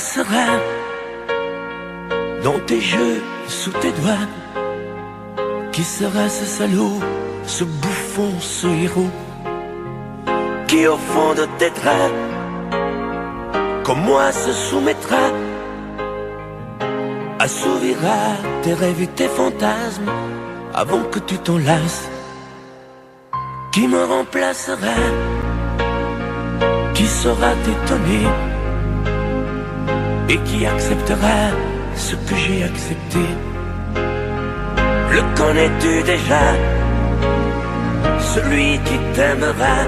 placerai dans tes jeux, sous tes doigts. Qui sera ce salaud, ce bouffon, ce héros, qui au fond de tes draps, comme moi, se soumettra, assouvira tes rêves et tes fantasmes avant que tu t'en lasses? Qui me remplacera, qui saura t'étonner et qui acceptera ce que j'ai accepté? Le connais-tu déjà, celui qui t'aimera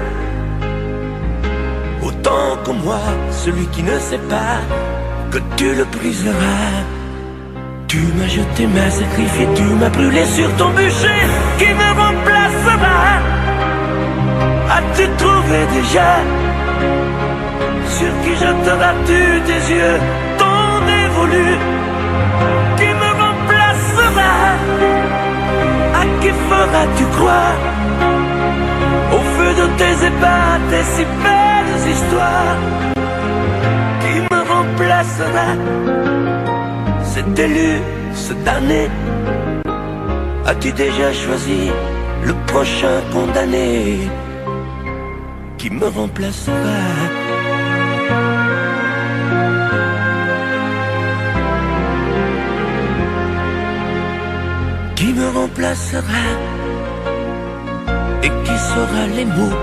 autant que moi, celui qui ne sait pas que tu le briseras? Tu m'as jeté, m'as sacrifié, tu m'as brûlé sur ton bûcher. Qui me remplacera? As-tu trouvé déjà sur qui jetteras-tu tes yeux ton dévolu? Qui me remplacera? À qui feras-tu croire au feu de tes ébats, tes si belles histoires? Qui me remplacera? Cet élu, ce damné, as-tu déjà choisi le prochain condamné? Qui me remplacera? Qui me remplacera et qui saura les mots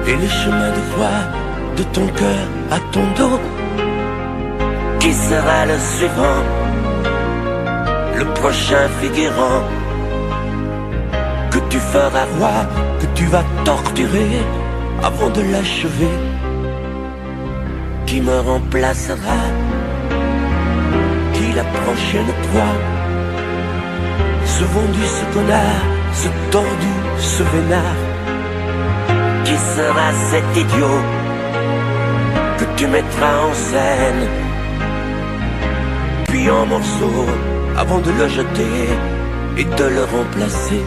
et les chemins de foi de ton cœur à ton dos? Qui sera le suivant, le prochain figurant que tu feras roi, que tu vas torturer avant de l'achever? Qui me remplacera? Qui la prochaine proie? Ce vendu, ce connard, ce tordu, ce vénard? Qui sera cet idiot que tu mettras en scène, puis en morceaux, avant de le jeter et de le remplacer?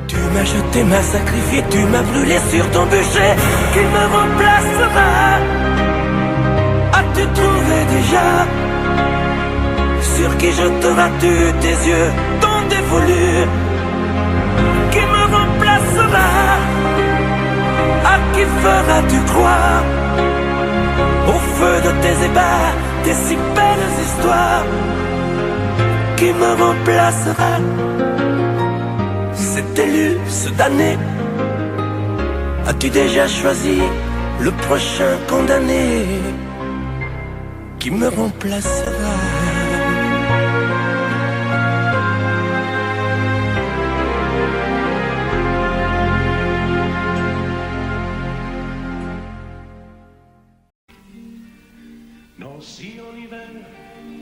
Tu m'as jeté, m'as sacrifié, tu m'as brûlé sur ton bûcher. Qui me remplacera? As-tu trouvé déjà sur qui jetteras-tu tes yeux ton dévolu? Qui me remplacera? À qui feras-tu croire au feu de tes ébats, tes si belles histoires? Qui me remplacera? Cet élu, ce damné, as-tu déjà choisi le prochain condamné? Qui me remplacera? Nancy en hiver,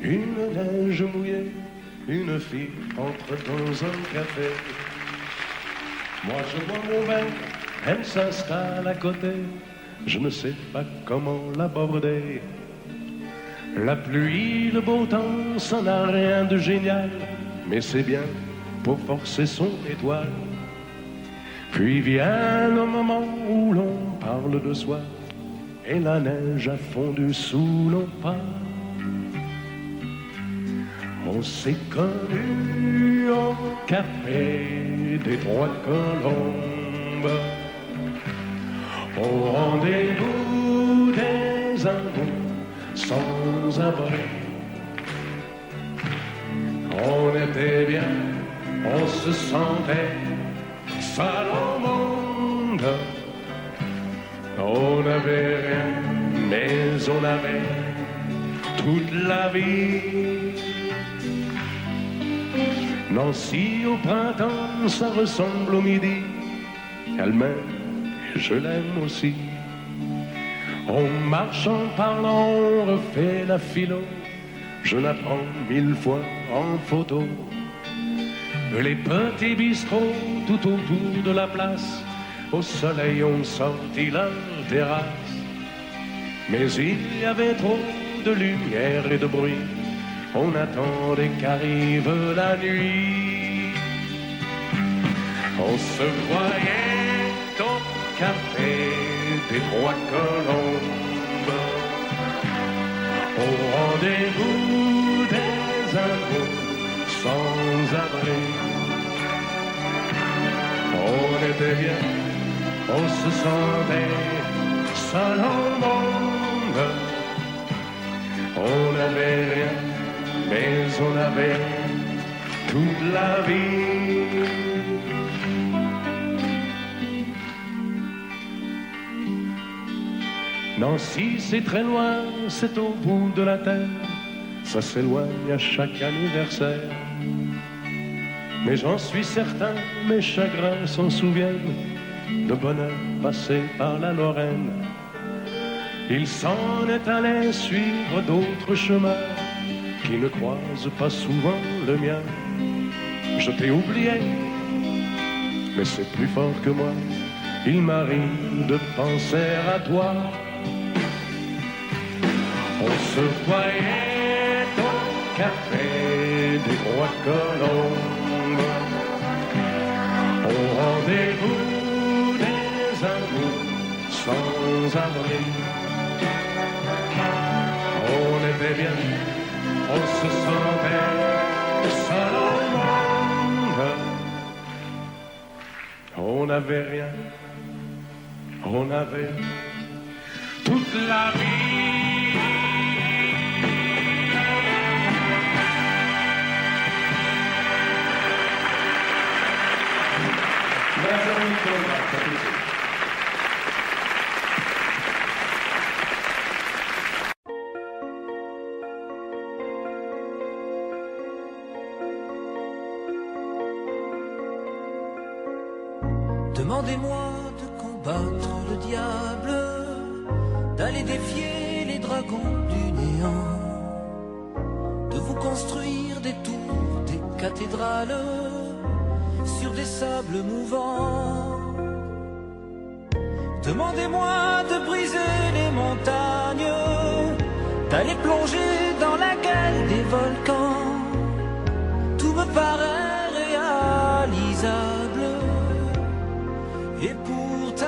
une neige mouillée, une fille entre dans un café. Moi je bois mon verre, elle s'installe à côté, je ne sais pas comment l'aborder. La pluie, le beau temps, ça n'a rien de génial, mais c'est bien pour forcer son étoile. Puis vient le moment où l'on parle de soi, et la neige a fondu sous nos pas. On s'est connus au café des Trois Colombes, au rendez-vous des amours sans abri. On était bien, on se sentait seul au monde. On n'avait rien, mais on avait toute la vie. Nancy au printemps, ça ressemble au midi. Elle m'aime et je l'aime aussi. On marche en parlant, on refait la philo. Je la prends 1000 fois en photo. Les petits bistrots tout autour de la place, au soleil on sortit la terrasse. Mais il y avait trop de lumière et de bruit, on attendait qu'arrive la nuit. On se voyait au café des Trois Colombes, au rendez-vous des amours sans abri. On était bien, on se sentait seul au monde. On n'avait rien, mais on avait toute la vie. Nancy, c'est très loin, c'est au bout de la terre. Ça s'éloigne à chaque anniversaire. Mais j'en suis certain, mes chagrins s'en souviennent. Le bonheur passé par la Lorraine. Il s'en est allé suivre d'autres chemins qui ne croisent pas souvent le mien. Je t'ai oublié, mais c'est plus fort que moi. Il m'arrive de penser à toi. On se voyait au café des Rois Colombes, au rendez-vous des amours sans abri. On était bien, on se sentait seul au monde. On n'avait rien, on avait toute la vie. Demandez-moi de combattre le diable, d'aller défier les dragons du néant, de vous construire des tours, des cathédrales sur des sables mouvants. Demandez-moi de briser les montagnes, d'aller plonger dans la gueule des volcans. Tout me paraît réalisable. Et pourtant,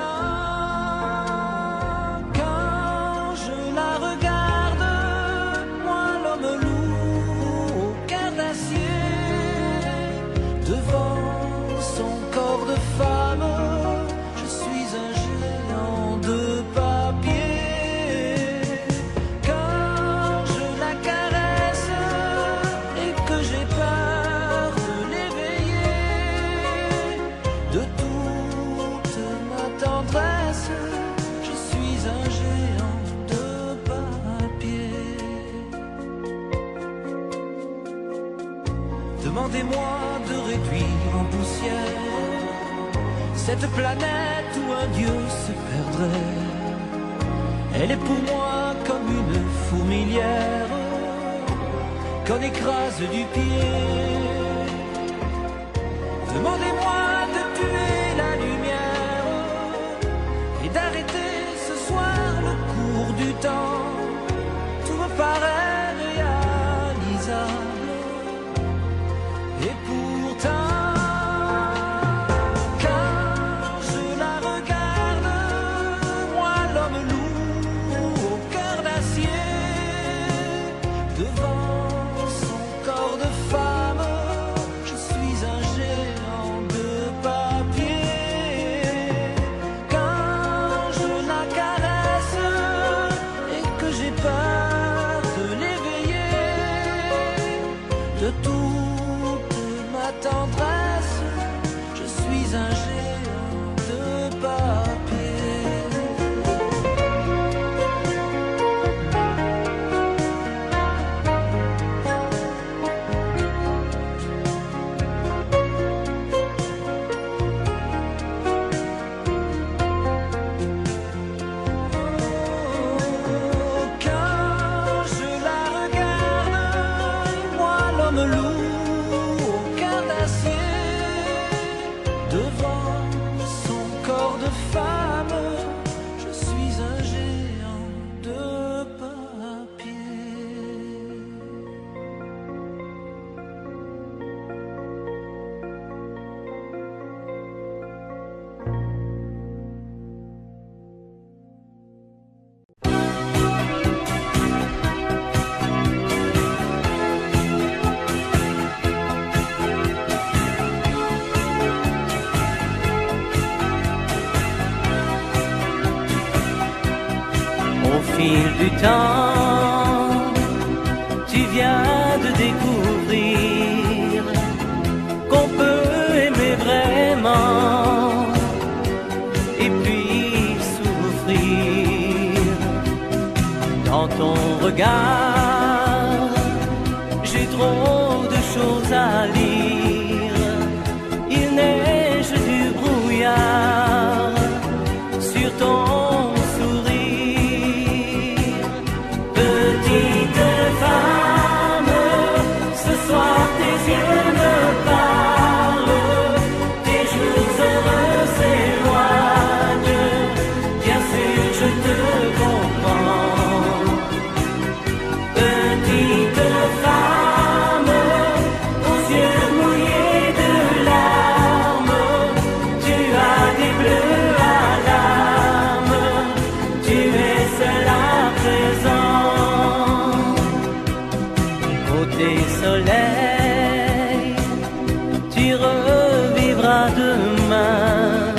quand je la regarde, moi l'homme lourd au cœur d'acier, devant son corps de femme, je suis un géant de papier. Quand je la caresse et que j'ai peur de l'éveiller, de toute ma tendresse, je suis un géant de papier. Demandez-moi de réduire en poussière cette planète où un dieu se perdrait. Elle est pour moi comme une fourmilière qu'on écrase du pied. Demandez-moi de tuer la lumière et d'arrêter ce soir le cours du temps. Tout me paraît réalisable. Et pourtant, quand je la regarde, moi l'homme lourd au cœur d'acier, devant son corps de femme, je suis un géant de papier. Quand je la caresse et que j'ai peur de l'éveiller, de toute ma tendresse, je suis un géant de papier. Quand je la regarde, moi l'homme lourd au cœur d'acier, devant son corps de femme, je suis un géant de papier. du temps, tu viens de découvrir qu'on peut aimer vraiment et puis souffrir. Dans ton regard, j'ai trop de choses à lire. Il neige du brouillard sur ton sourire. Petite femme, ce soir tes yeux me parlent, tes jours heureux s'éloignent. Bien sûr, je te comprends. Petite femme, aux yeux mouillés de larmes, tu as des bleus à l'âme, tu es seul à présent. Côté soleil, tu revivras demain,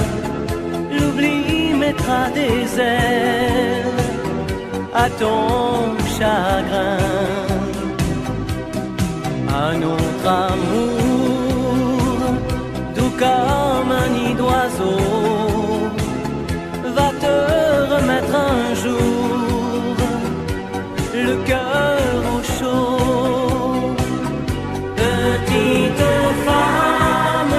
l'oubli mettra des ailes à ton chagrin. Un autre amour, doux comme un nid d'oiseau, va te remettre un jour le cœur au chaud. Petite femme,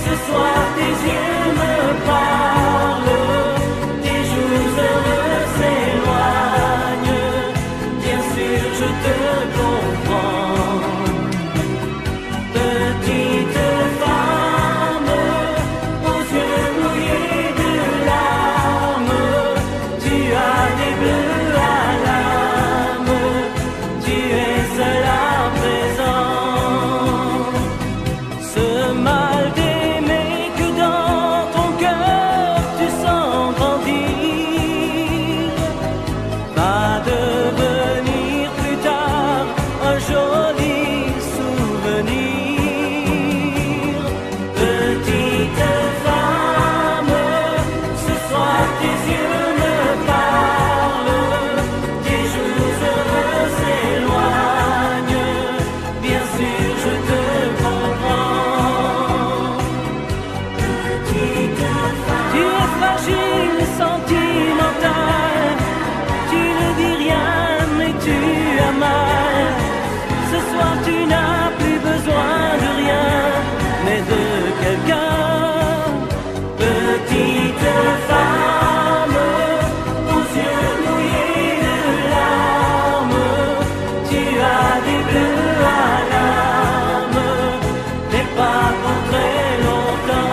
ce soir tes yeux me parlent, tes jours heureux s'éloignent. Bien sûr, je te comprends. Petite femme, aux yeux mouillés de larmes, tu as des bleus à l'âme, tu es seul à présent. Ce mal d'aimer que dans ton cœur tu sens grandir va devenir plus tard un joli souvenir. Petite femme, ce soir tes yeux me parlent, tes jours heureux s'éloignent. Bien sûr, je te comprends. Petite femme, tu es fragile, sentimentale, tu ne dis rien mais tu as mal. Ce soir tu n'as plus besoin de rien, mais de quelqu'un. Petite femme, aux yeux mouillés de larmes, tu as des bleus à l'âme, mais pas pour très longtemps.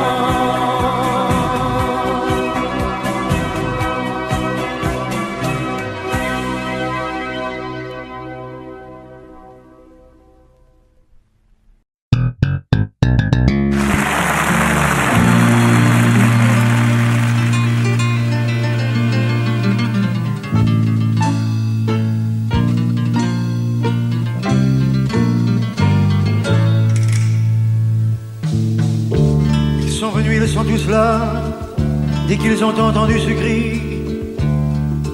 Ils sont venus, ils sont tous là, dès qu'ils ont entendu ce cri.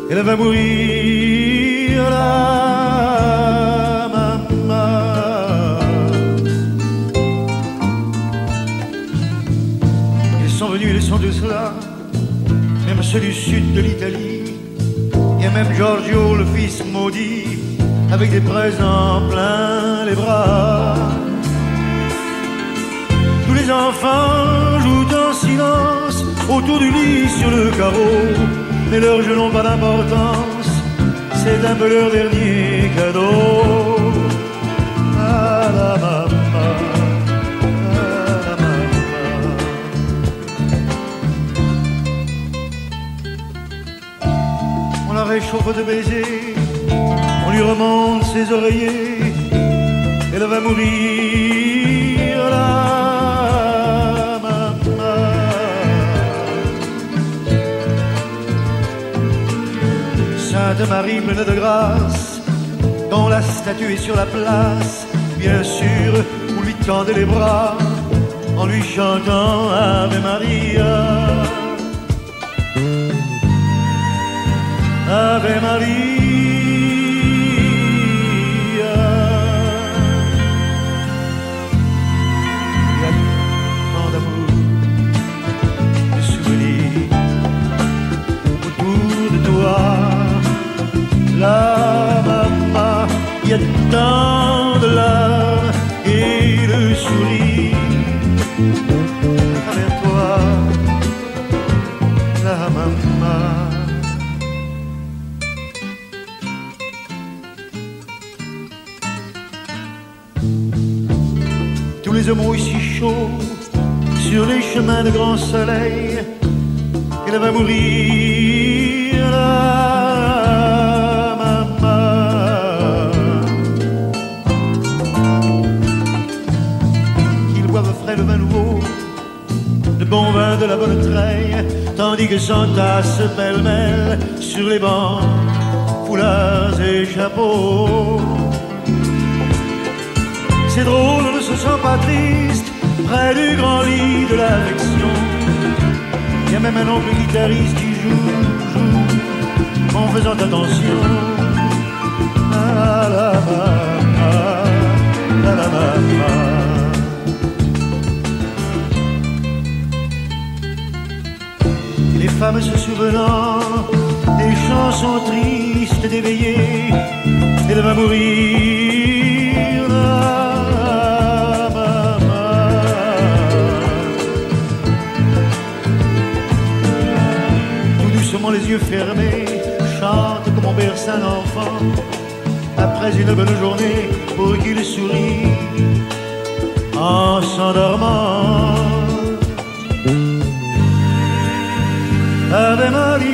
Elle va mourir, la maman. Ils sont venus, ils sont tous là, même ceux du sud de l'Italie. Il y a même Giorgio, le fils maudit, avec des présents plein les bras. Tous les enfants jouent en silence autour du lit sur le carreau, mais leurs jeux n'ont pas d'importance, c'est un peu leur dernier cadeau. À la maman, à la maman. On la réchauffe de baisers, on lui remonte ses oreillers, elle va mourir là. Sainte Marie pleine de grâce, quand la statue est sur la place, bien sûr, vous lui tendez les bras en lui chantant Ave Maria. Ave Maria. tant de larmes et le sourire à travers toi, la maman. Tous les hommes ici chauds sur les chemins de grand soleil, elle va mourir la maman. Ils boivent frais le vin nouveau, le bon vin de la bonne treille, tandis que s'entassent pêle-mêle sur les bancs foulards et chapeaux. C'est drôle, on ne se sent pas triste près du grand lit de l'affection. Il y a même un oncle guitariste qui joue en faisant attention à la maman, à la maman. Les femmes se souvenant des chansons tristes d'éveillé, elle va mourir la maman. Tout doucement les yeux fermés, chante comme on berce un enfant après une bonne journée pour qu'il sourie en s'endormant. Ave Maria,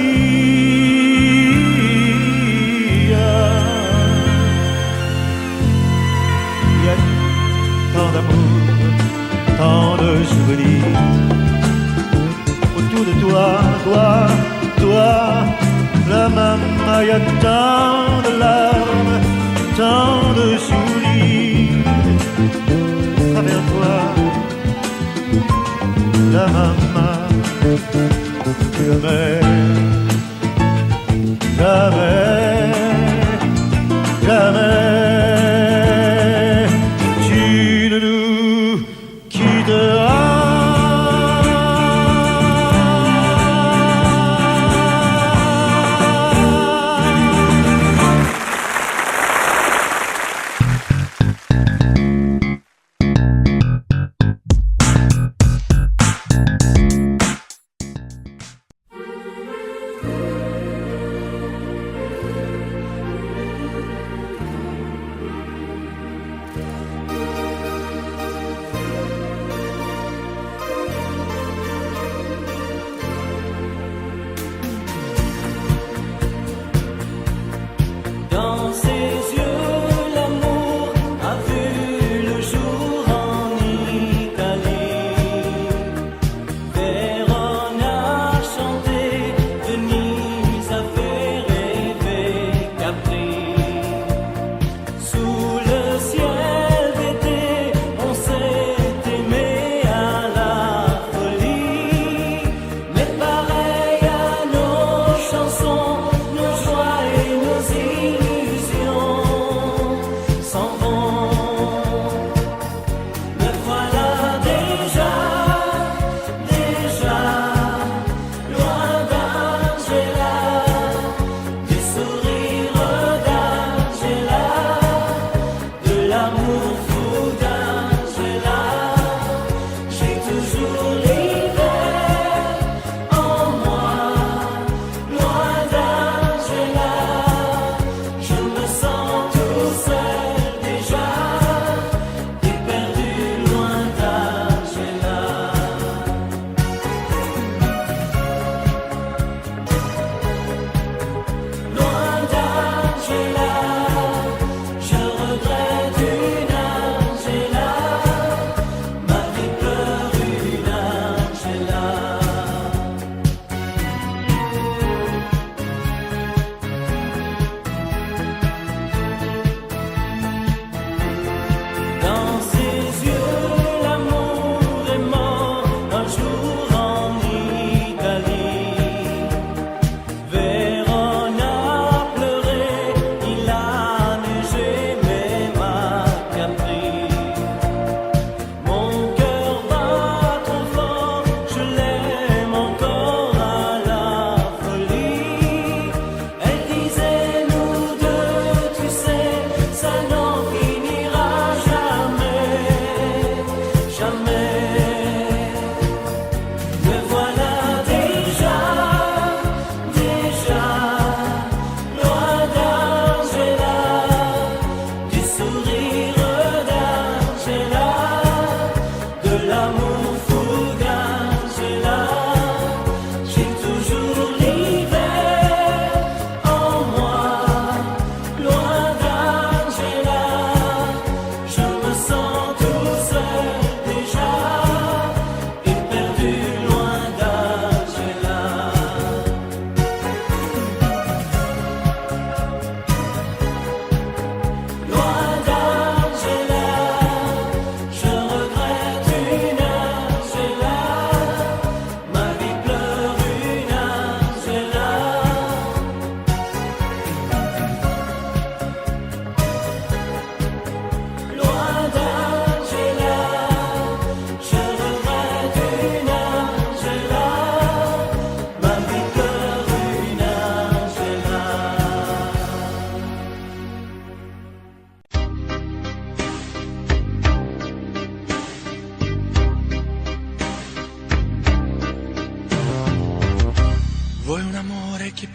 il y a tant d'amour, tant de souvenirs autour de toi, toi, la maman. Il y a tant de larmes, tant de sourires à travers toi, la maman. Jamais, jamais, jamais, tu ne nous quitteras.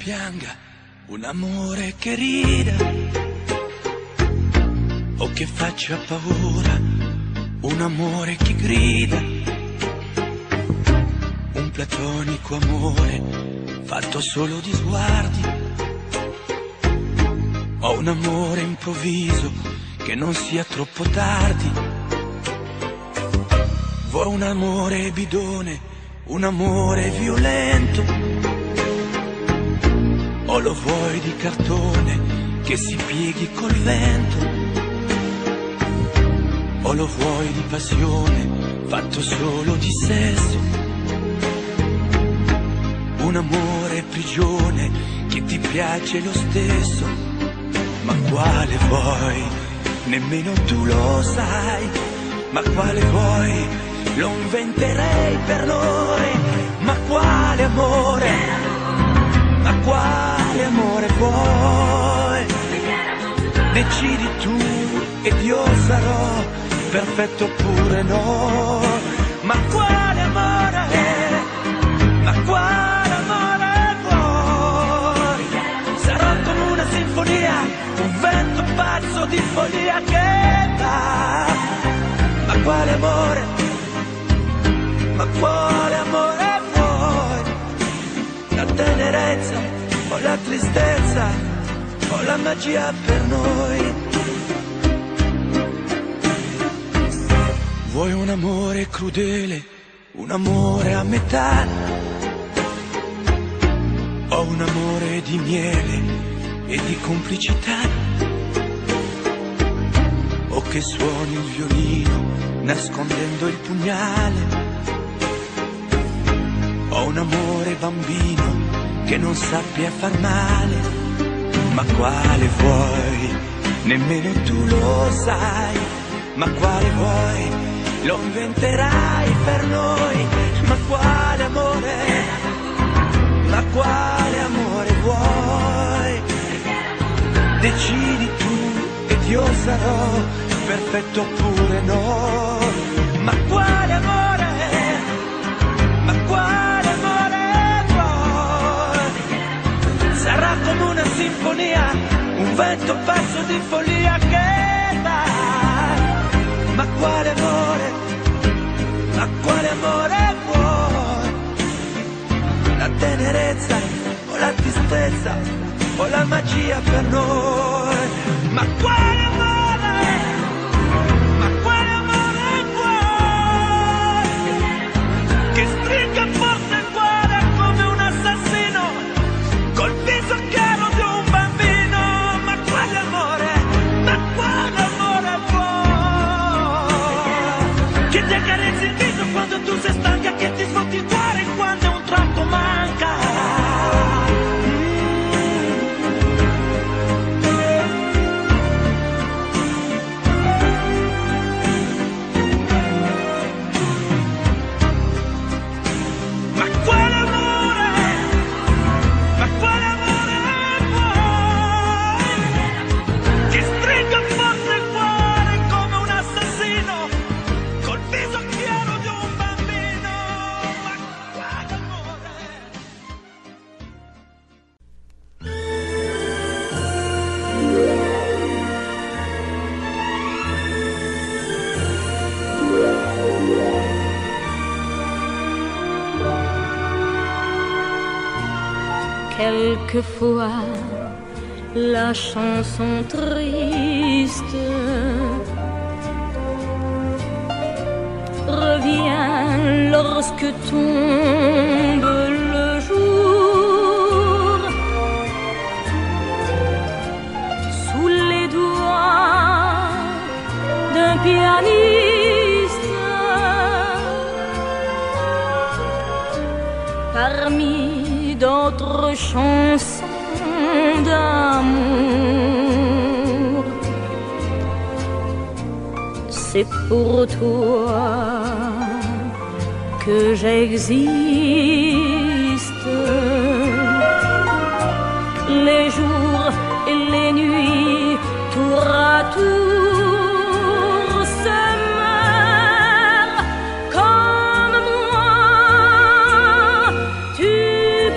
pianga, un amore che rida o che faccia paura, un amore che grida, un platonico amore fatto solo di sguardi, o un amore improvviso che non sia troppo tardi. Vuoi un amore bidone, un amore violento, o lo vuoi di cartone che si pieghi col vento, o lo vuoi di passione fatto solo di sesso, un amore prigione che ti piace lo stesso. Ma quale vuoi? Nemmeno tu lo sai. Ma quale vuoi? Lo inventerei per noi. Ma quale amore? Ma quale amore vuoi? Decidi tu ed io sarò perfetto oppure no. Ma quale amore? Ma quale amore vuoi? Sarò come una sinfonia, un vento pazzo di follia che va. Ma quale amore? Ma quale amore vuoi? La tenerezza o la tristezza o la magia per noi? Vuoi un amore crudele, un amore a metà, o un amore di miele e di complicità, o che suoni il violino nascondendo il pugnale, o un amore bambino che non sappia far male. Ma quale vuoi? Nemmeno tu lo sai. Ma quale vuoi? Lo inventerai per noi. Ma quale amore? Ma quale amore vuoi? Decidi tu ed io sarò perfetto oppure no. Ma quale amore? Ma quale amore vuoi? Sarà come una sinfonia, un vento pazzo di follia che dà. Ma quale amore? Ma quale amore vuoi? La tenerezza o la tristezza o la magia per noi? Ma quale amore? Ma quale amore vuoi? Che stringa forte il cuore come un assassino col viso chiaro di un bambino. Ma quale amore? Ma quale amore vuoi? Che ti accarezzi il viso quando tu sei stanca, che ti sfotti il cuore quando un tratto manca. Quelquefois, la chanson triste revient lorsque tombe le jour. Sous les doigts d'un pianiste, parmi d'autres chansons d'amour. C'est pour toi que j'existe. Les jours et les nuits, tour à tour, se meurent comme moi. Tu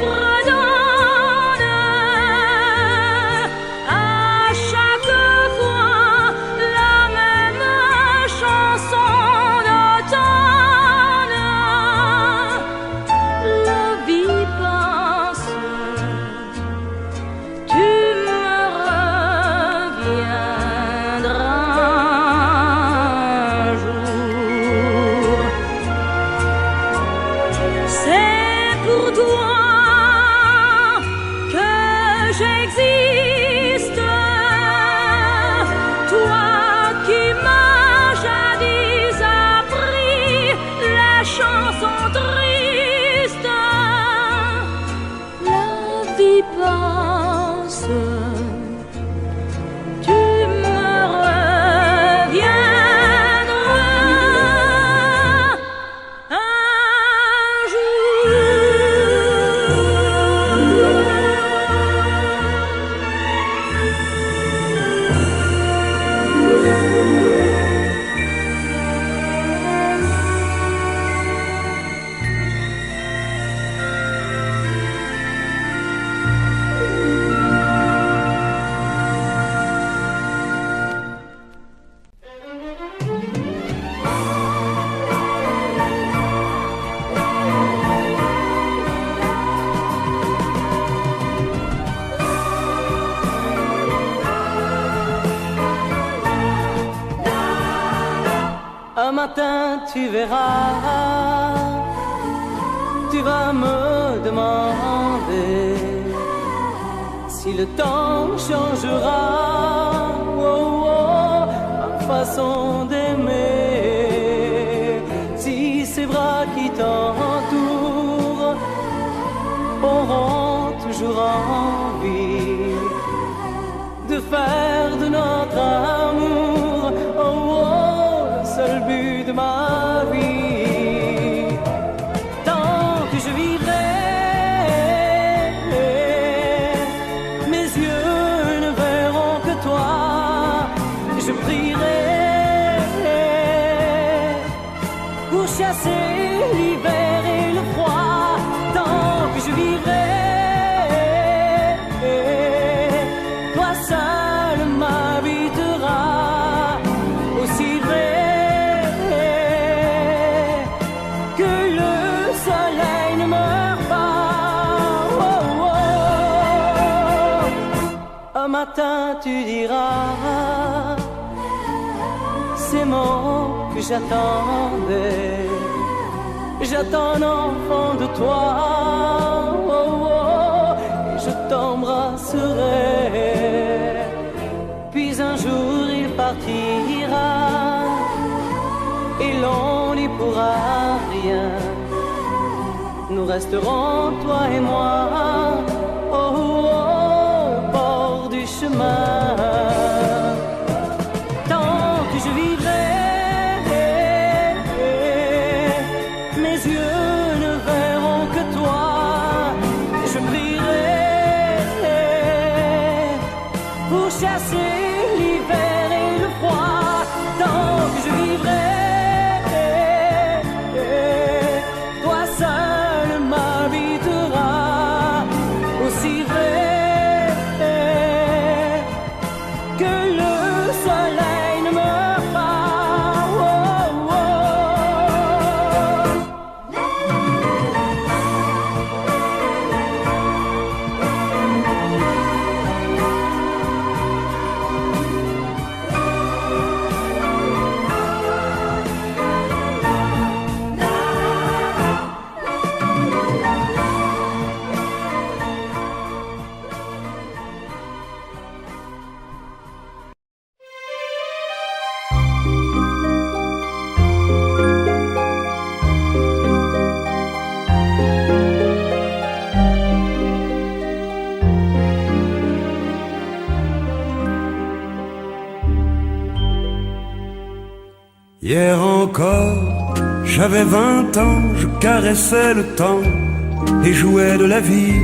pardonnes Un matin tu verras, tu vas me demander si le temps changera ma façon d'aimer, si ces bras qui t'entourent auront toujours envie de faire de notre amour le seul but de ma vie. Tant que je vivrai, mes yeux ne verront que toi. Je prierai pour chasser l'hiver et le froid. Tant que je vivrai, toi seul m'habiteras. Aussi vrai que le soleil ne meurt pas. Un matin tu diras ces mots que j'attendais. J'attends un enfant de toi, et je t'embrasserai. Puis un jour il partira, et l'on n'y pourra rien. Nous resterons, toi et moi, au bord du chemin. Tant que je vivrai, mes yeux ne verront que toi. Je prierai pour chasser l'hiver et le froid. Tant que je vivrai, toi seul m'habiteras. Aussi vrai que le soleil ne meurt pas. Hier encore, j'avais 20 ans, je caressais le temps et jouais de la vie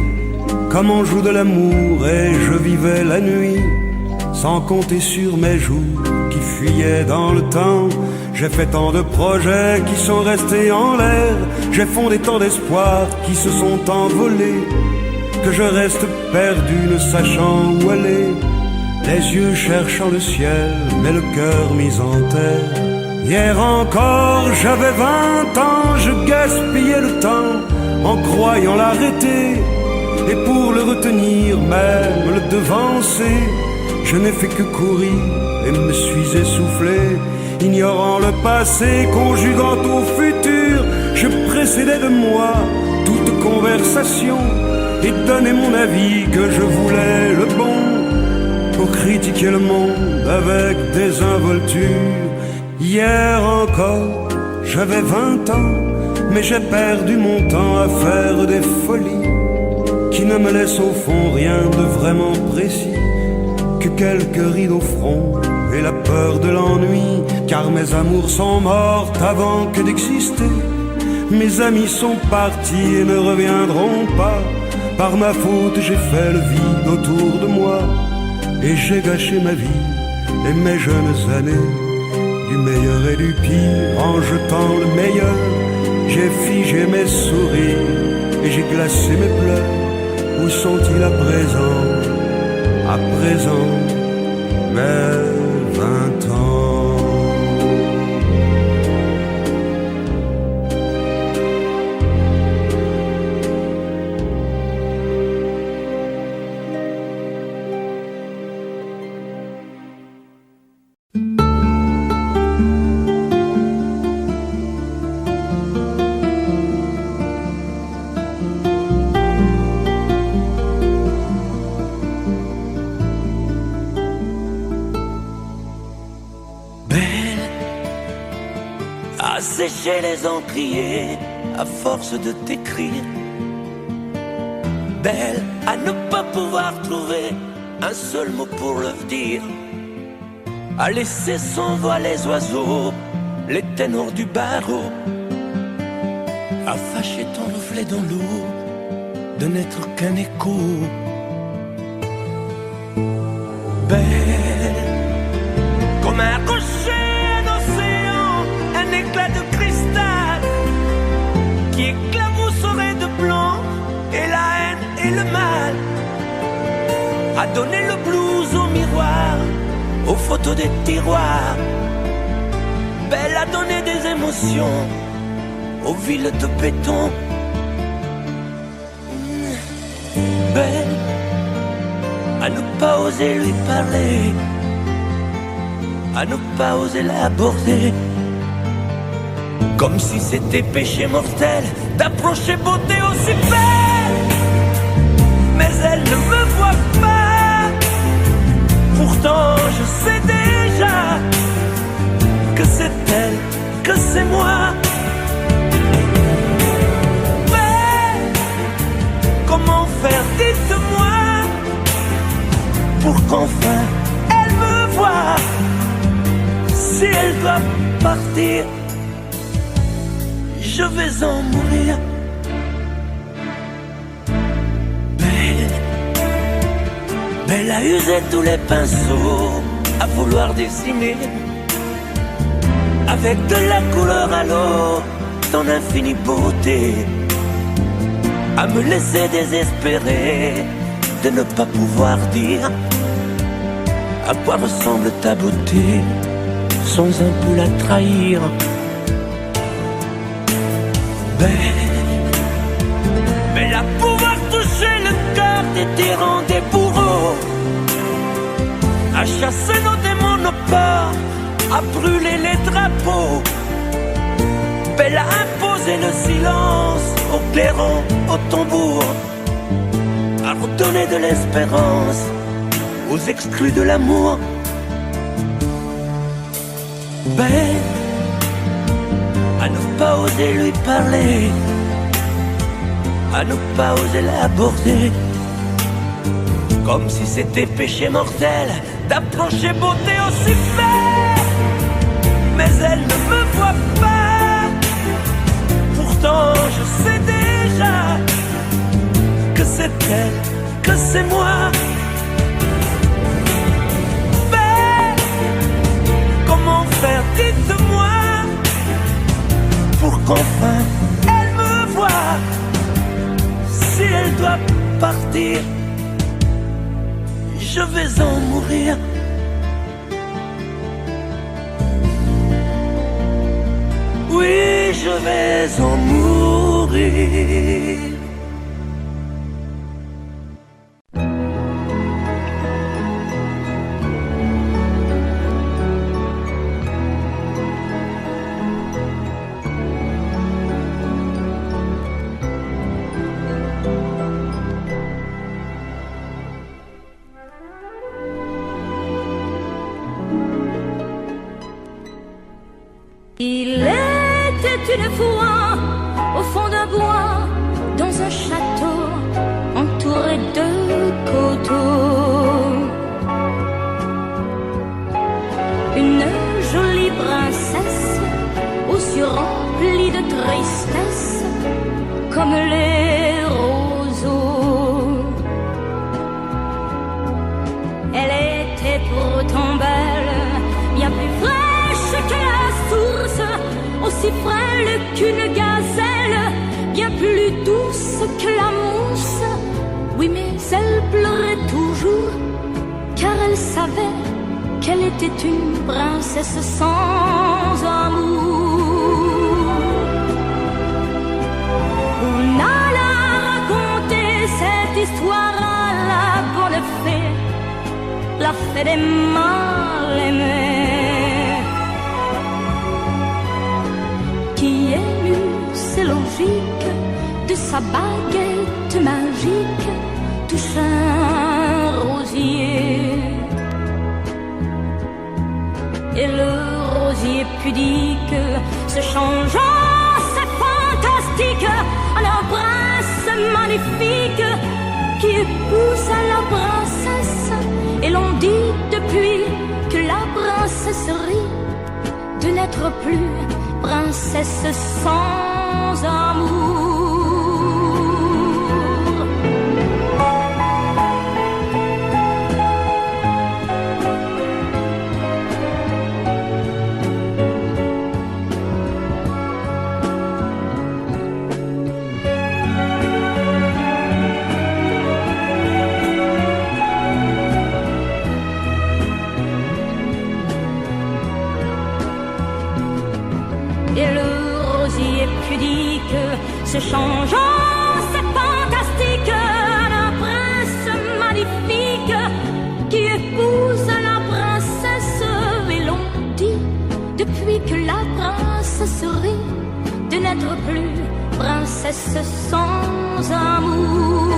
comme on joue de l'amour, et je vivais la nuit sans compter sur mes jours qui fuyaient dans le temps. J'ai fait tant de projets qui sont restés en l'air, j'ai fondé tant d'espoirs qui se sont envolés, que je reste perdu ne sachant où aller, les yeux cherchant le ciel mais le cœur mis en terre. Hier encore, j'avais 20 ans, je gaspillais le temps en croyant l'arrêter, et pour le retenir, même le devancer, je n'ai fait que courir et me suis essoufflé. Ignorant le passé, conjuguant au futur, je précédais de moi toute conversation et donnais mon avis que je voulais le bon, pour critiquer le monde avec désinvolture. Hier encore, j'avais 20 ans, mais j'ai perdu mon temps à faire des folies qui ne me laissent au fond rien de vraiment précis, que quelques rides au front et la peur de l'ennui, car mes amours sont mortes avant que d'exister. Mes amis sont partis et ne reviendront pas. Par ma faute j'ai fait le vide autour de moi, et j'ai gâché ma vie et mes jeunes années. Du meilleur et du pire, en jetant le meilleur, j'ai figé mes sourires et j'ai glacé mes pleurs. Où sont-ils à présent? À présent, mes 20 ans. à sécher les encriers à force de t'écrire. Belle à ne pas pouvoir trouver un seul mot pour le dire, à laisser s'envoler les oiseaux, les ténors du barreau, à fâcher ton reflet dans l'eau, de n'être qu'un écho. Belle comme un rocher, un océan, un éclat de cristal qui éclabousserait de blanc et la haine et le mal, à donner le blues au miroir, aux photos des tiroirs. Belle à donner des émotions aux villes de béton. Belle à ne pas oser lui parler, à ne pas oser l'aborder, comme si c'était péché mortel d'approcher beauté aussi belle. Mais elle ne me voit pas, pourtant je sais déjà que c'est elle, que c'est moi. Mais comment faire, dites-moi, pour qu'enfin elle me voie. Si elle doit partir, je vais en mourir. Belle a usé tous les pinceaux à vouloir dessiner avec de la couleur à l'eau ton infinie beauté, à me laisser désespérer de ne pas pouvoir dire à quoi ressemble ta beauté sans un peu la trahir. Belle à pouvoir toucher le cœur des tyrans, des bourreaux, à chasser nos démons, nos peurs, à brûler les drapeaux. Belle à imposer le silence aux clairons, aux tambours, à redonner de l'espérance aux exclus de l'amour. Belle à ne pas oser lui parler, à ne pas oser l'aborder, comme si c'était péché mortel d'approcher beauté aussi belle. Mais elle ne me voit pas, pourtant je sais déjà que c'est elle, que c'est moi. Belle, comment faire, dites-moi, pour qu'enfin elle me voie. Si elle doit partir, je vais en mourir. Oui, je vais en mourir. Il était une fois au fond d'un bois, dans un château entouré de coteaux, une jolie princesse aux yeux remplis de tristesse comme les roseaux. Elle était pourtant belle, bien plus fraîche que la source, aussi frêle qu'une gazelle, bien plus douce que la mousse. Oui, mais elle pleurait toujours, car elle savait qu'elle était une princesse sans amour. On alla raconter cette histoire à la bonne fée, la fée des mal-aimés, qui émut, c'est logique, de sa baguette magique touche un rosier. Et le rosier pudique se changeant, c'est fantastique, en un prince magnifique qui épouse la princesse. Et l'on dit depuis que la princesse rit de n'être plus princesse sans amour. Se changeant, c'est fantastique, un prince magnifique qui épouse la princesse. Et l'on dit depuis que la princesse rit de n'être plus princesse sans amour.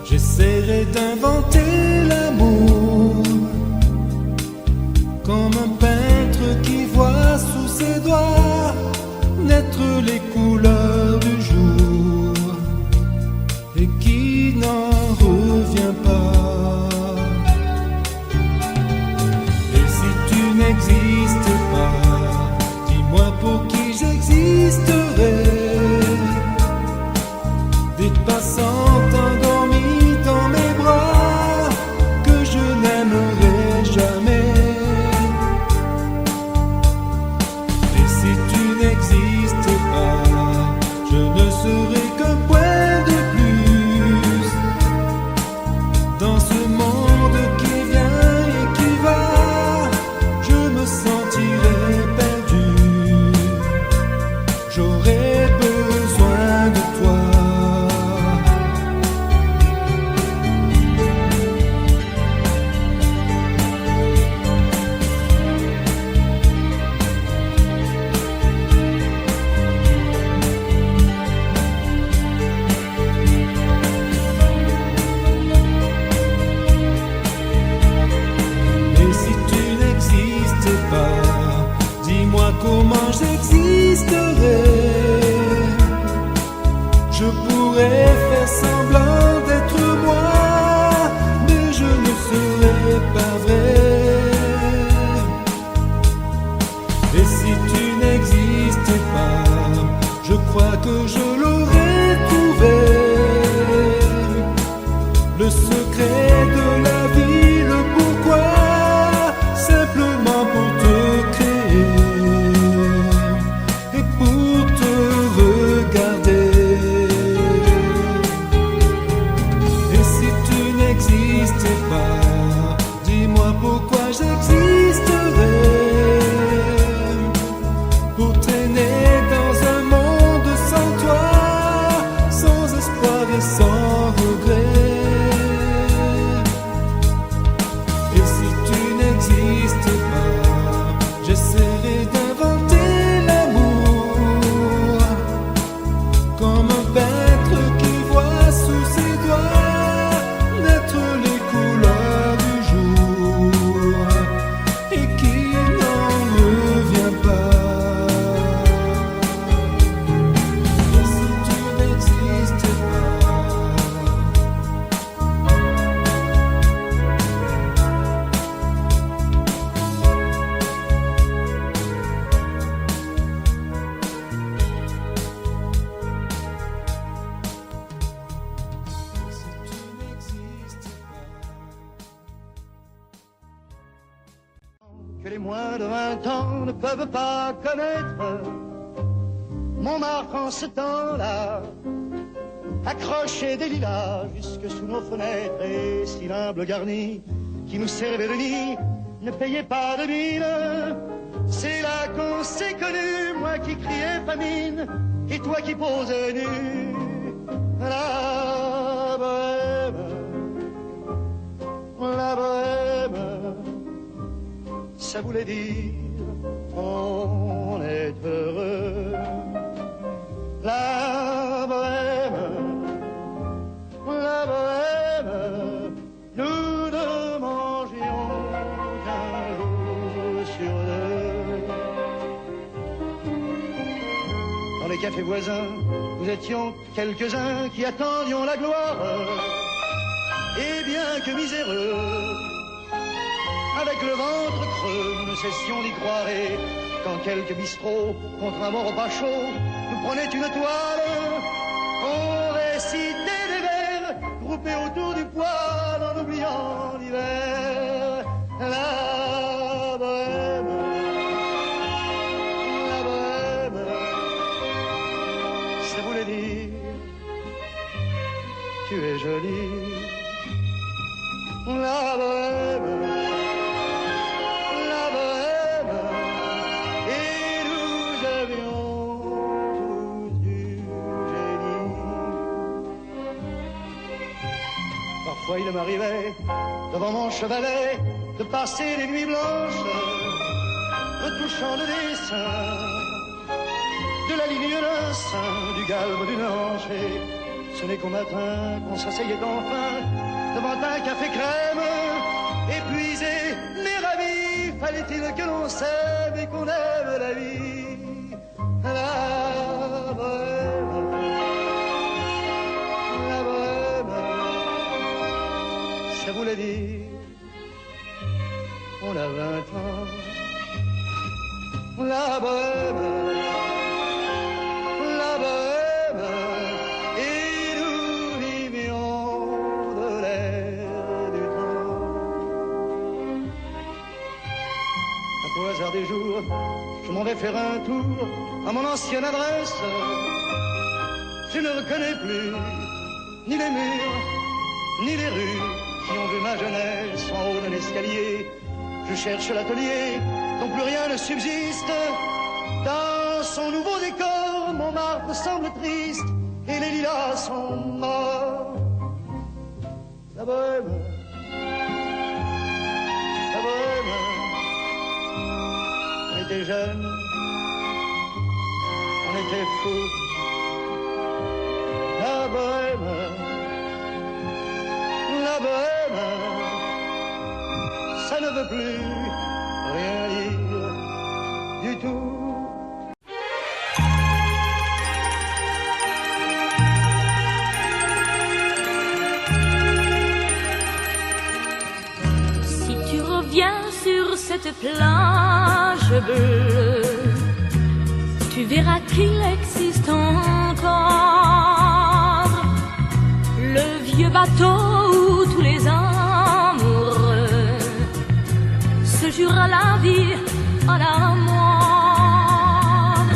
J'essaierai d'inventer l'amour comme un peintre qui voit sous ses doigts naître les couleurs du jour et qui n'en revient pas. Et si tu n'existes pas, dis-moi pour qui j'existerai. Des passantes endormies dans mes bras que je n'aimerai jamais. Et si tu n'existes pas, je ne serai qu'un point de plus dans ce monde qui vient et qui va. Je me sentirai perdu, j'aurai besoin de toi. Comment j'existerai? Je pourrais faire semblant d'être moi, mais je ne serai pas vrai. Et si tu n'existes pas, je crois que je l'aurais trouvé. Le secret de la vie, le pourquoi, simplement pour te créer. Dis-moi pourquoi j'existerai. Pour traîner dans un monde sans toi. les moins de 20 ans ne peuvent pas connaître. Montmartre en ce temps-là accrochait des lilas jusque sous nos fenêtres, et si l'humble garni qui nous servait de nid ne payait pas de mine. C'est là qu'on s'est connus, moi qui criais famine et toi qui posais nu. La bohème, ça voulait dire on est heureux. La bohème, nous ne mangions qu'un jour sur deux. Dans les cafés voisins, nous étions quelques-uns qui attendions la gloire. Et bien que miséreux, avec le ventre creux, nous ne cessions d'y croire. Et quand quelques bistrots, contre un bon repas chaud, nous prenaient une toile, on récitait des vers groupés autour du poêle en oubliant l'hiver. La bohème, ça voulait dire tu es jolie. La bohème, et nous avions tous du génie. Parfois il m'arrivait, devant mon chevalet, de passer les nuits blanches, retouchant le dessin de la ligne d'un sein, du galbe d'une hanche. Et ce n'est qu'au matin qu'on s'asseyait enfin devant un café crème, épuisé mais ravi. Fallait-il que l'on s'aime et qu'on aime la vie. La bohème, ça voulait dire on a 20 ans. La bohème, et nous vivions de l'air du temps. Au hasard des jours, je m'en vais faire un tour à mon ancienne adresse. Je ne reconnais plus ni les murs, ni les rues qui ont vu ma jeunesse en haut d'un escalier. Je cherche l'atelier dont plus rien ne subsiste. Dans son nouveau décor, Montmartre semble triste et les lilas sont morts. La bohème, on était jeunes, on était fous. La bohème, ça ne veut plus rien dire du tout. Si tu reviens sur cette plage bleue, tu verras qu'il existe encore le vieux bateau où tous les amoureux se jurent à la vie, à la mort.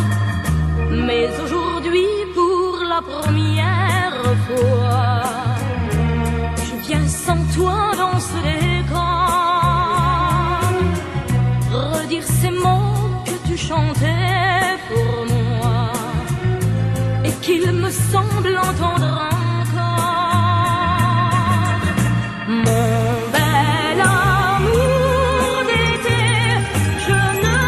Mais aujourd'hui, pour la première fois, je viens sans toi dans ce décor, redire ces mots que tu chantais pour moi et qu'il me semble entendre encore. Mon bel amour d'été, je ne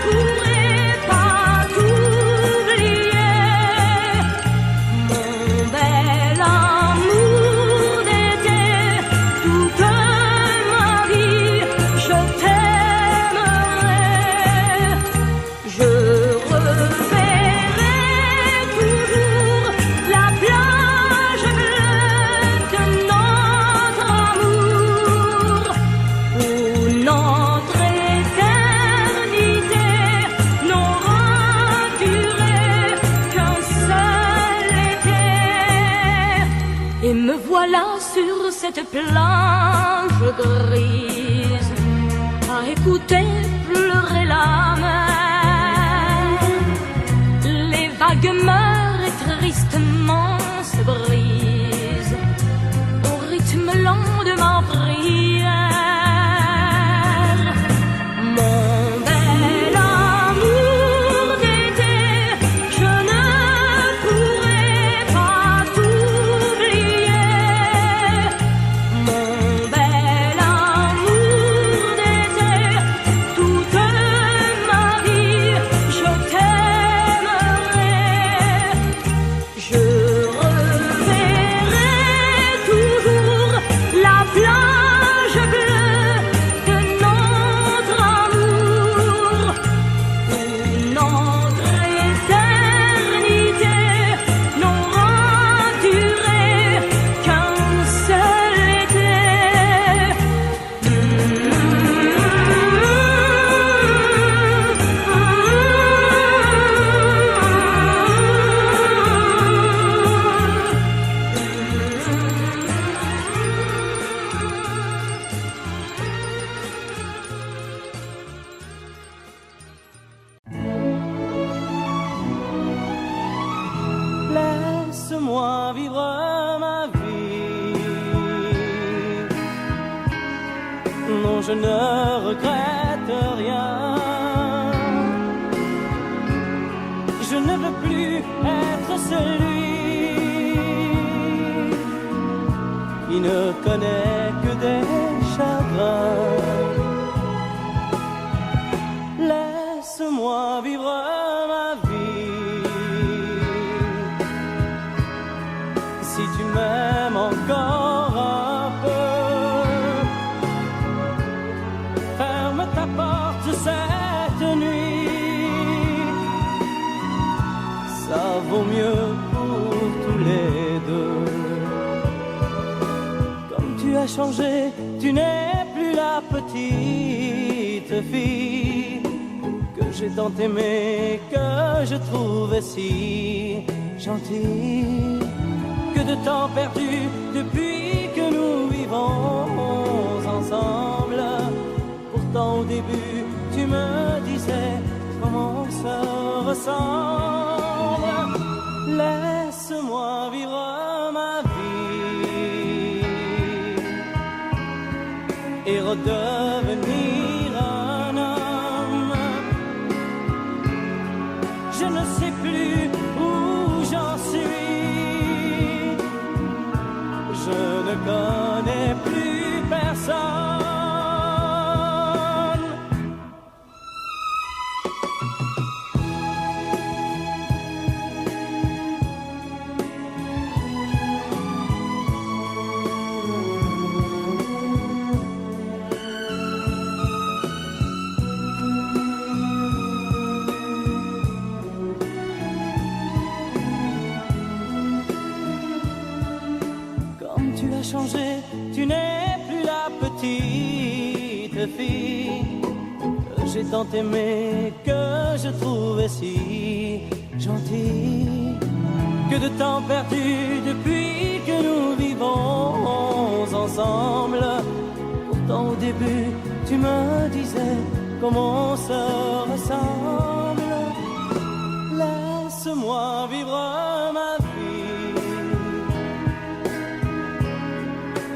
pourrai pas t'oublier. Mon bel amour d'été, toute ma vie, je t'aimerai. Je reverrai toujours la plage bleue de notre amour, où notre éternité n'aura duré qu'un seul été. Et me voilà sur cette plage grise à écouter pleurer la mer. Les vagues meurent et tristement se brisent au rythme lent de ma prière. Mon bel amour d'été, je ne pourrai pas t'oublier. Mon bel amour d'été, toute ma vie je t'aimerai. Je reverrai toujours la plage bleue de notre amour, où notre éternité n'aura duré qu'un seul été. Laisse-moi vivre ma vie. Non, je ne regrette rien. Je ne veux plus être celui qui ne connaît que des chagrins. Laisse-moi vivre ma vie. Si tu m'aimes encore un peu, ferme ta porte cette nuit. Ça vaut mieux pour tous les deux. Comme tu as changé, tu n'es plus la petite fille que j'ai tant aimée, que je trouvais si gentille. Que de temps perdu depuis que nous vivons ensemble. Pourtant au début tu me disais comment on se ressemble. Laisse-moi vivre ma vie et redevenir un homme. Je ne sais plus où j'en suis. Je ne connais plus personne. Tu as changé, tu n'es plus la petite fille que j'ai tant aimée, que je trouvais si gentille. Que de temps perdu depuis que nous vivons ensemble. Pourtant au début tu me disais comment on se ressemble. Laisse-moi vivre ma vie.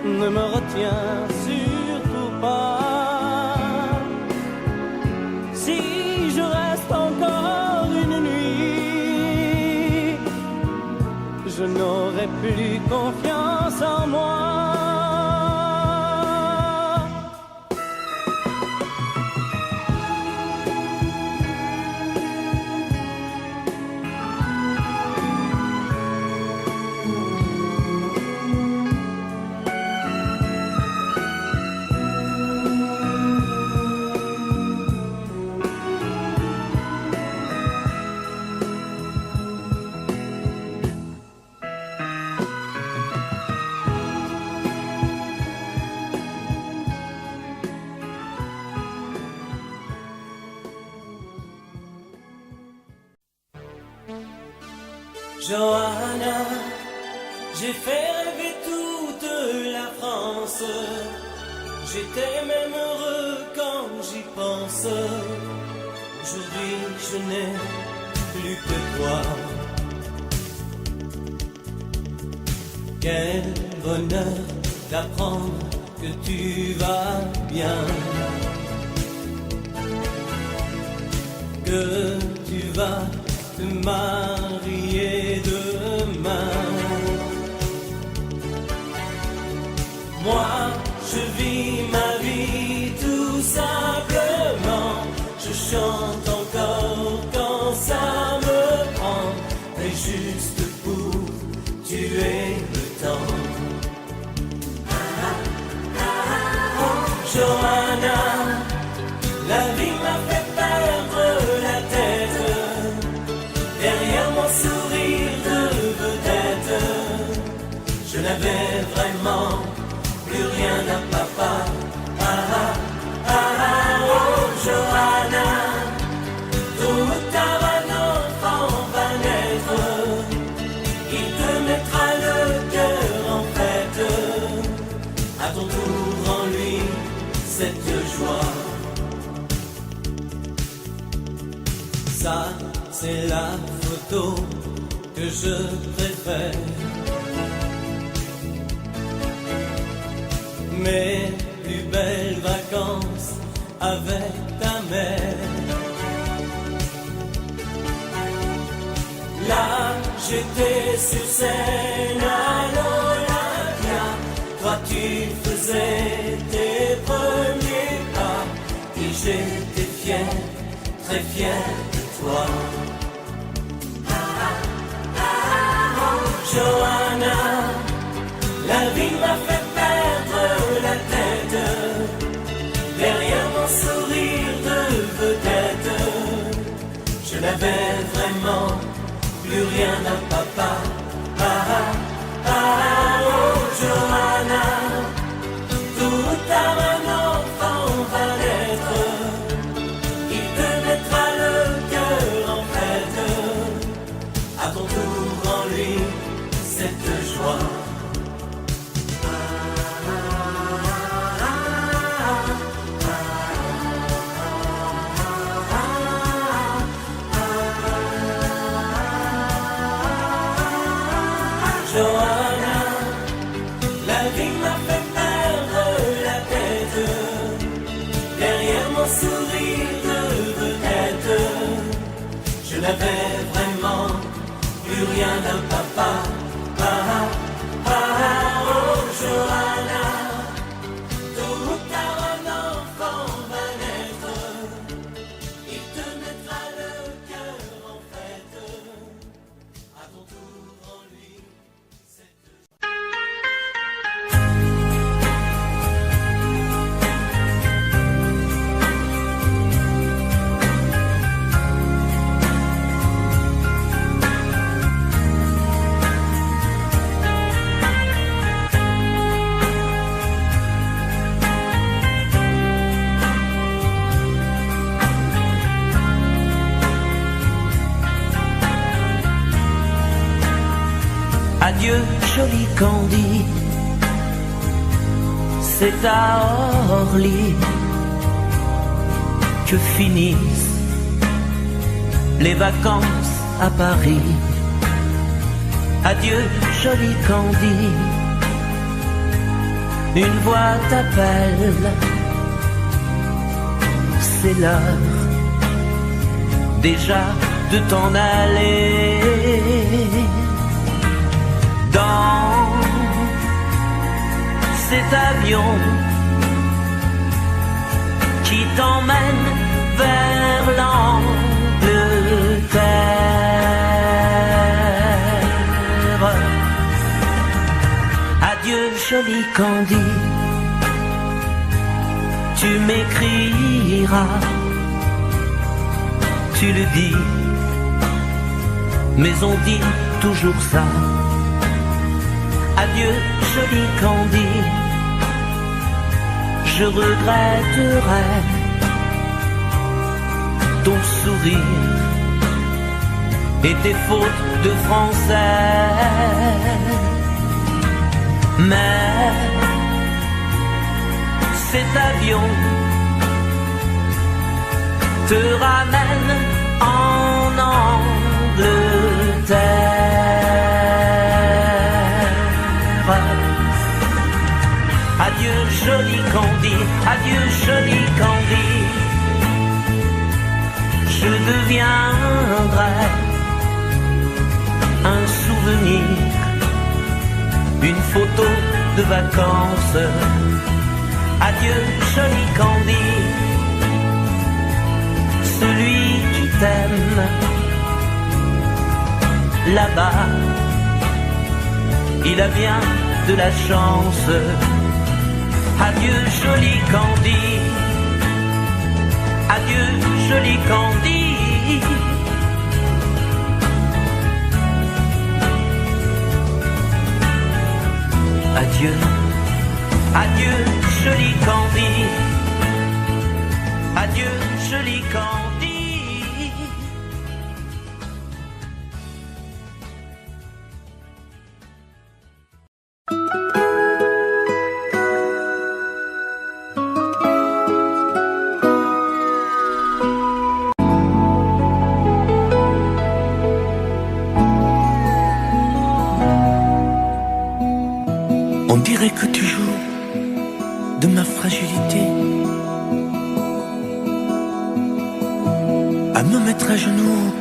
Ne me retiens surtout pas. Si je reste encore une nuit, je n'aurai plus confiance en moi. Johanna, j'ai fait rêver toute la France. J'étais même heureux quand j'y pense. Aujourd'hui je n'ai plus que toi. Quel bonheur d'apprendre que tu vas bien, que tu vas te marier demain. Moi, je vis ma vie tout simplement. Je chante encore quand ça me prend, mais juste pour tuer le temps. Johanna, la vie m'a fait perdre la tête. Derrière mon sourire de vedette, je n'avais vraiment plus rien à papa. Oh Johanna, tôt ou tard un enfant va naître. Il te mettra le cœur en fête. À ton tour en lui cette joie. Ça, c'est la photo que je préfère. Mes plus belles vacances avec ta mère. Là, j'étais sur scène à l'Olympia. Toi, tu faisais tes premiers pas. Et j'étais fier, très fier de toi. Johanna, la vie m'a fait perdre la tête. Derrière mon sourire de vedette, je n'avais vraiment plus rien à papa. Oh Johanna, tôt ou tard un enfant va naître. Il te mettra le cœur en fête. À ton tour en lui cette joie. Johanna, la vie m'a fait perdre la tête. Derrière mon sourire de vedette, je n'avais vraiment plus rien à papa. Oh Johanna, tôt ou tard un enfant va naître. Il te mettra le cœur en fête. À ton tour en lui. Adieu, joli Candy, c'est à Orly que finissent les vacances à Paris. Adieu, joli Candy, une voix t'appelle, c'est l'heure déjà de t'en aller. Dans cet avion qui t'emmène vers l'Angleterre. Adieu, joli Candy, tu m'écriras, tu le dis, mais on dit toujours ça. Adieu, joli Candy, je regretterai ton sourire et tes fautes de français. Mais cet avion te ramène en Angleterre. Adieu joli Candy, adieu joli Candy, je deviendrai un souvenir, une photo de vacances. Adieu joli Candy, celui qui t'aime là-bas, il a bien de la chance. Adieu joli Candy, adieu joli Candy. Adieu, adieu joli Candy, adieu joli Candy. On dirait que tu joues de ma fragilité, à me mettre à genoux,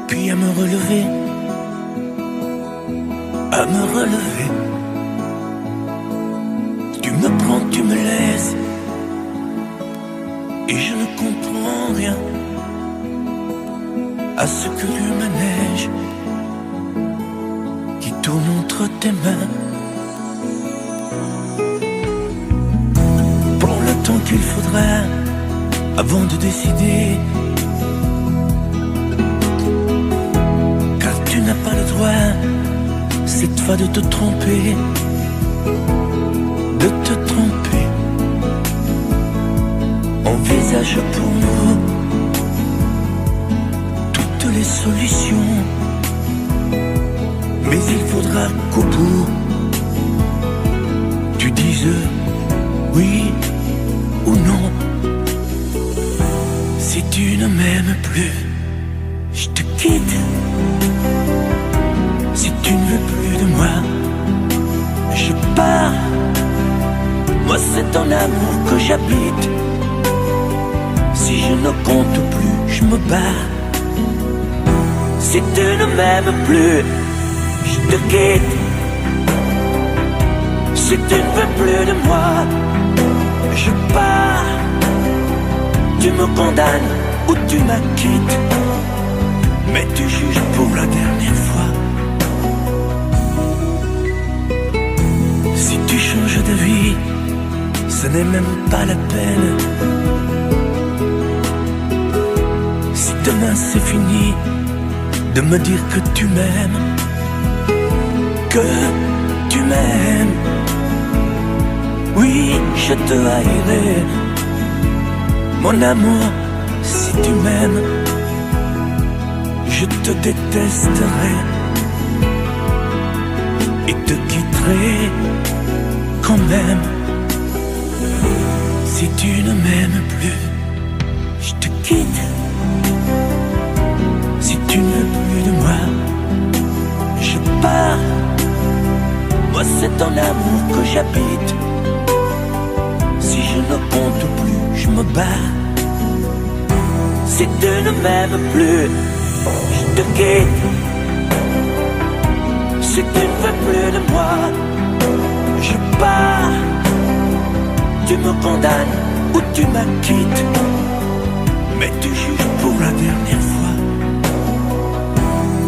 puis à me relever, à me relever. Tu me prends, tu me laisses, et je ne comprends rien à ce curieux manège qui tourne entre tes mains. Tant qu'il faudra avant de décider, car tu n'as pas le droit cette fois de te tromper, de te tromper. Envisage pour nous toutes les solutions, mais il faudra qu'au bout tu dises oui ou non. Si tu ne m'aimes plus, je te quitte. Si tu ne veux plus de moi, je pars. Moi c'est ton amour que j'habite. Si je ne compte plus, je me bats. Si tu ne m'aimes plus, je te quitte. Si tu ne veux plus de moi, je pars. Tu me condamnes ou tu m'acquittes, mais tu juges pour la dernière fois. Si tu changes de vie, ce n'est même pas la peine. Si demain c'est fini de me dire que tu m'aimes, que tu m'aimes, oui, je te haïrai, mon amour. Si tu m'aimes, je te détesterai et te quitterai quand même. Si tu ne m'aimes plus, je te quitte. Si tu ne veux plus de moi, je pars. Moi c'est ton amour que j'habite. Si je ne compte plus, je me bats. Si tu ne m'aimes plus, je te quitte. Si tu ne veux plus de moi, je pars. Tu me condamnes ou tu m'acquittes, mais tu juges pour la dernière fois.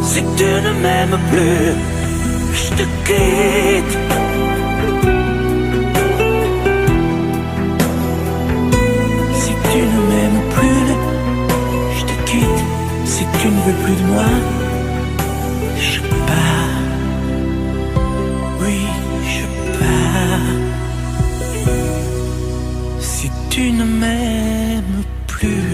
Si tu ne m'aimes plus, je te quitte. Si tu ne m'aimes plus, je te quitte. Si tu ne veux plus de moi, je pars. Oui, je pars. Si tu ne m'aimes plus.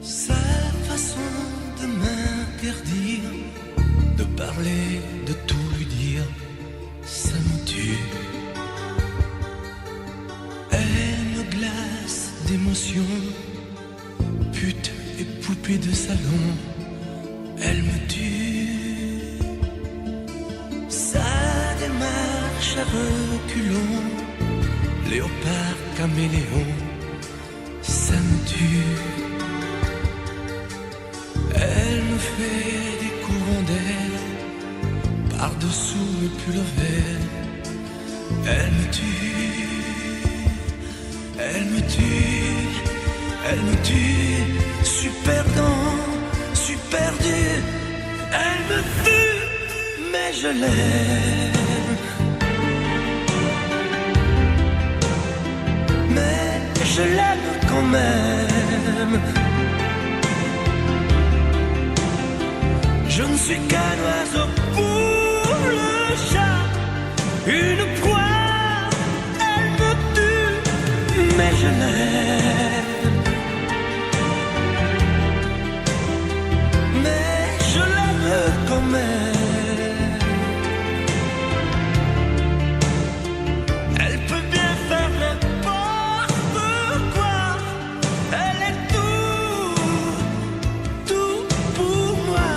Sa façon de m'interdire de parler, de tout lui dire, ça me tue. Elle me glace d'émotion, pute et poupée de salon, elle me tue. Sa démarche à reculons, léopard caméléon, ça me tue. Elle me fait des courants d'air par-dessous le pull vert. Elle me tue, elle me tue, elle me tue. Super dent, super dur. Elle me tue, mais je l'aime. Mais je l'aime quand même. Je ne suis qu'un oiseau pour le chat, une proie, elle me tue, mais je l'aime. Mais je l'aime quand même. Elle peut bien faire n'importe quoi, elle est tout pour moi.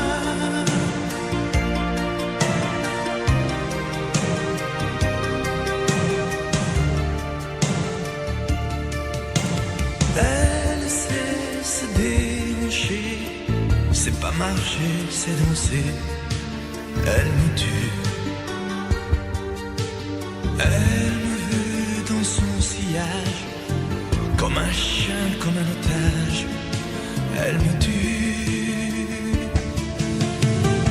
Elle sait se déhancher, c'est pas marcher, c'est danser. Elle me tue. Elle me veut dans son sillage, comme un chien, comme un otage. Elle me tue.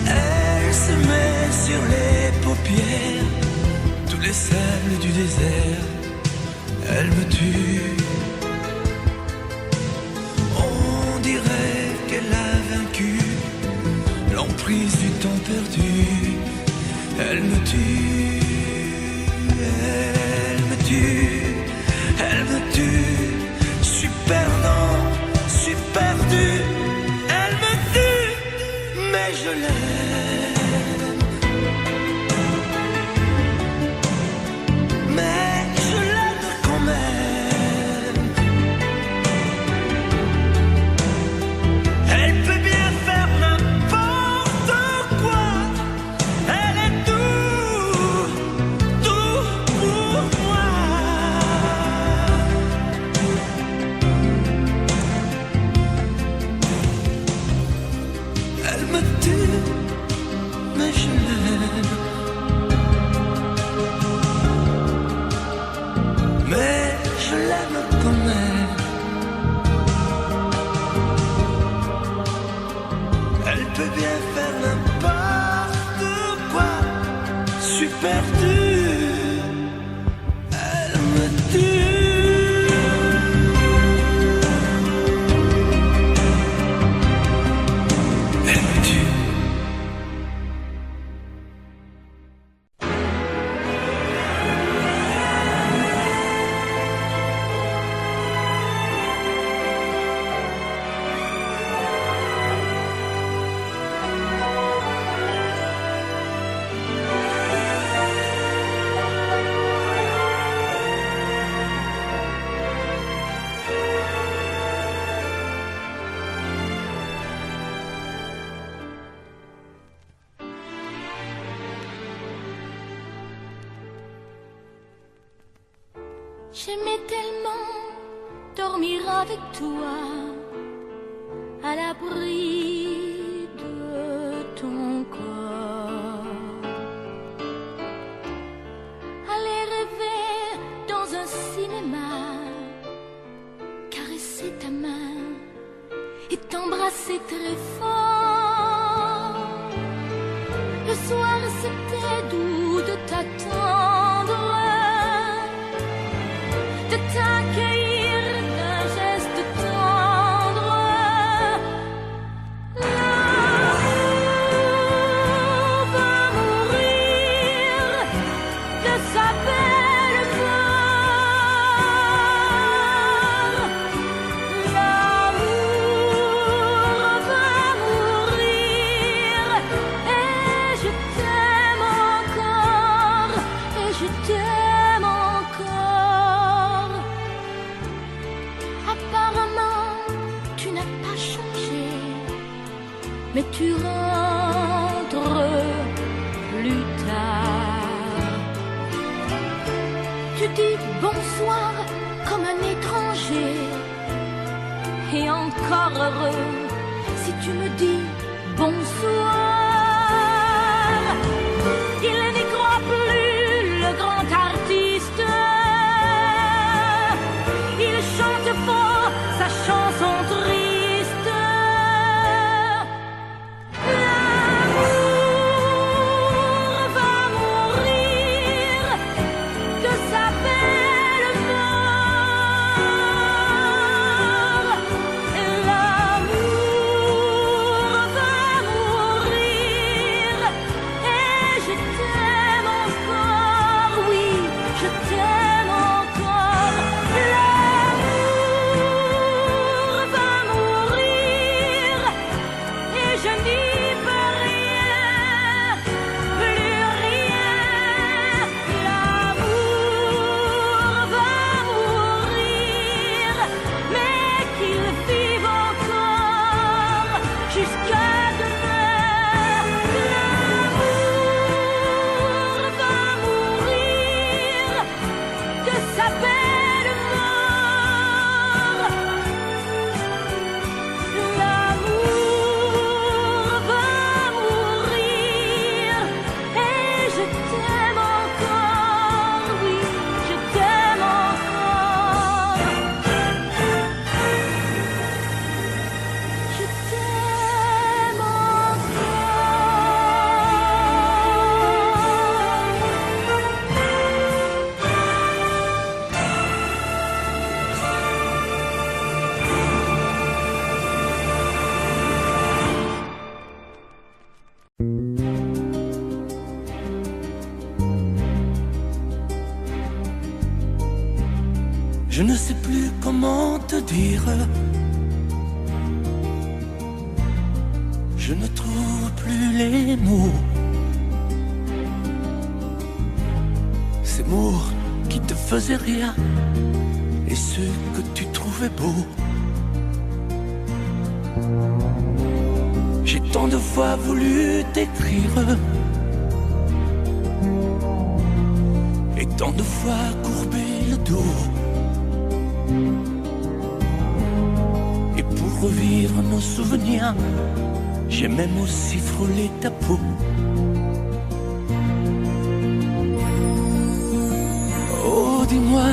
Elle se met sur les paupières tous les sables du désert. Elle me tue. On dirait qu'elle a vaincu l'emprise du temps perdu. Elle me tue, elle me tue, elle me tue. Super lent, super dur. Elle me tue, mais je l'aime. Mais je l'aime quand même. Elle peut bien faire n'importe quoi. Elle est tout pour moi. Elle me tue, mais je l'aime. Mais je l'aime quand même. Elle peut bien faire n'importe quoi. Super dur. Elle me tue. Elle me tue. J'aimais tellement dormir avec toi, à l'abri de ton corps. Aller rêver dans un cinéma, caresser ta main et t'embrasser très fort. Le soir c'était doux de t'attendre, de t'accueillir d'un geste tendre. L'amour va mourir de sa belle fleur. L'amour tu n'as pas changé, mais tu rentres plus tard. Tu dis bonsoir comme un étranger, et encore heureux si tu me dis bonsoir. Il n'y croit plus, le grand artiste. Il chante fort sa chanson triste. L'amour va mourir de sa belle mort. L'amour va mourir et je t'aime encore, oui, je t'aime encore. L'amour va mourir et je n'y peux rien, plus rien. L'amour va mourir, mais qu'il vive encore jusqu'à demain. L'amour va mourir de sa belle mort. L'amour va mourir et je t'aime encore, oui, je t'aime encore. Je t'aime Je ne sais plus comment te dire. Je ne trouve plus les mots. Ces mots qui te faisaient rire et ceux que tu trouvais beaux. J'ai tant de fois voulu t'écrire et tant de fois courbé le dos. Et pour revivre nos souvenirs, j'ai même aussi frôlé ta peau. Oh, dis-moi,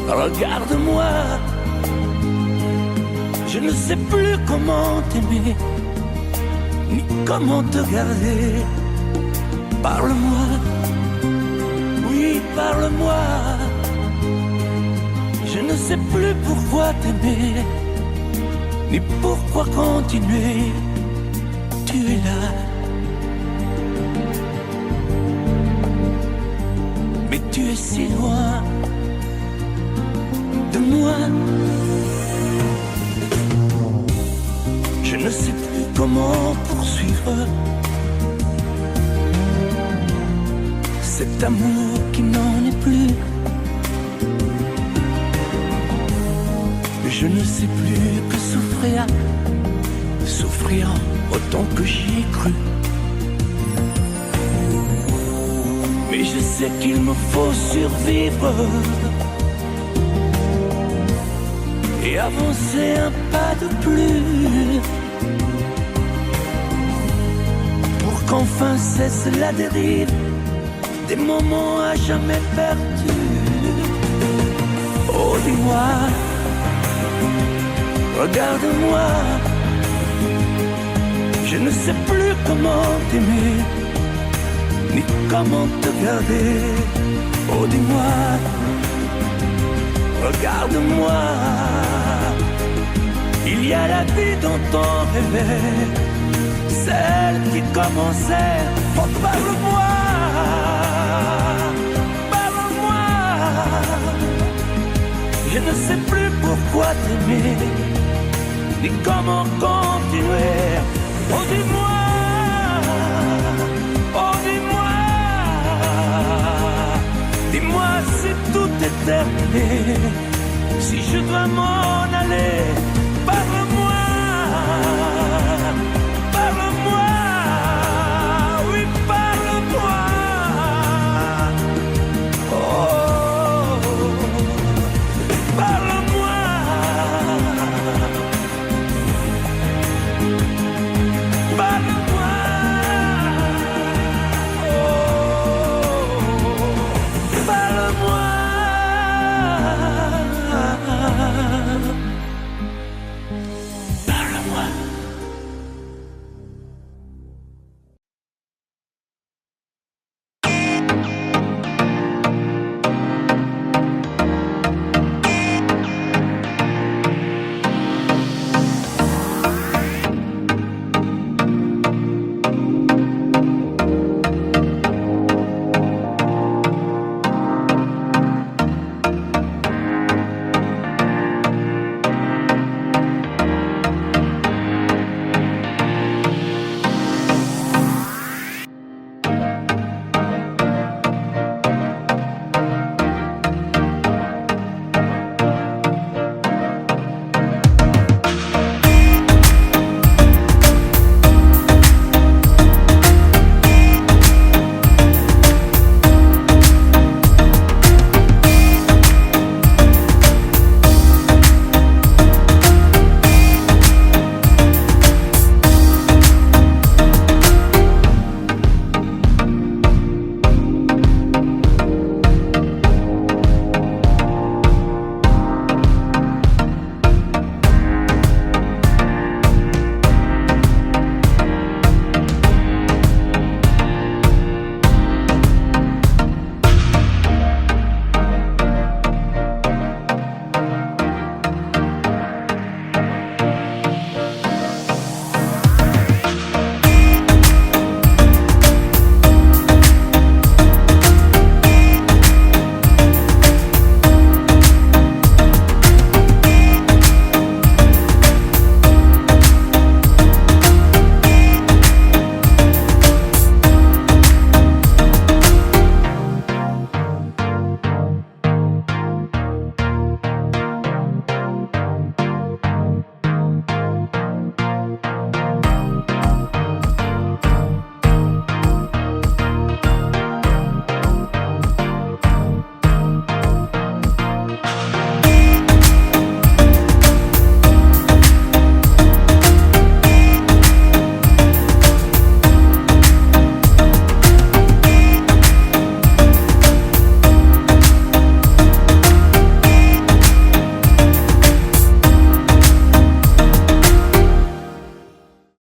regarde-moi. Je ne sais plus comment t'aimer, ni comment te garder. Parle-moi, oui, parle-moi. Je ne sais plus pourquoi t'aimer, ni pourquoi continuer. Tu es là, mais tu es si loin de moi. Je ne sais plus comment poursuivre cet amour qui n'en est plus. Je ne sais plus que souffrir, souffrir autant que j'y ai cru. Mais je sais qu'il me faut survivre et avancer un pas de plus pour qu'enfin cesse la dérive des moments à jamais perdus. Oh, dis-moi, regarde-moi, je ne sais plus comment t'aimer, ni comment te garder. Oh, dis-moi, regarde-moi, il y a la vie dont on rêvait, celle qui commençait. Oh, parle-moi, parle-moi, je ne sais plus pourquoi t'aimer, ni comment continuer. Oh, dis-moi, oh, dis-moi, dis-moi si tout est terminé, Si je dois m'en aller,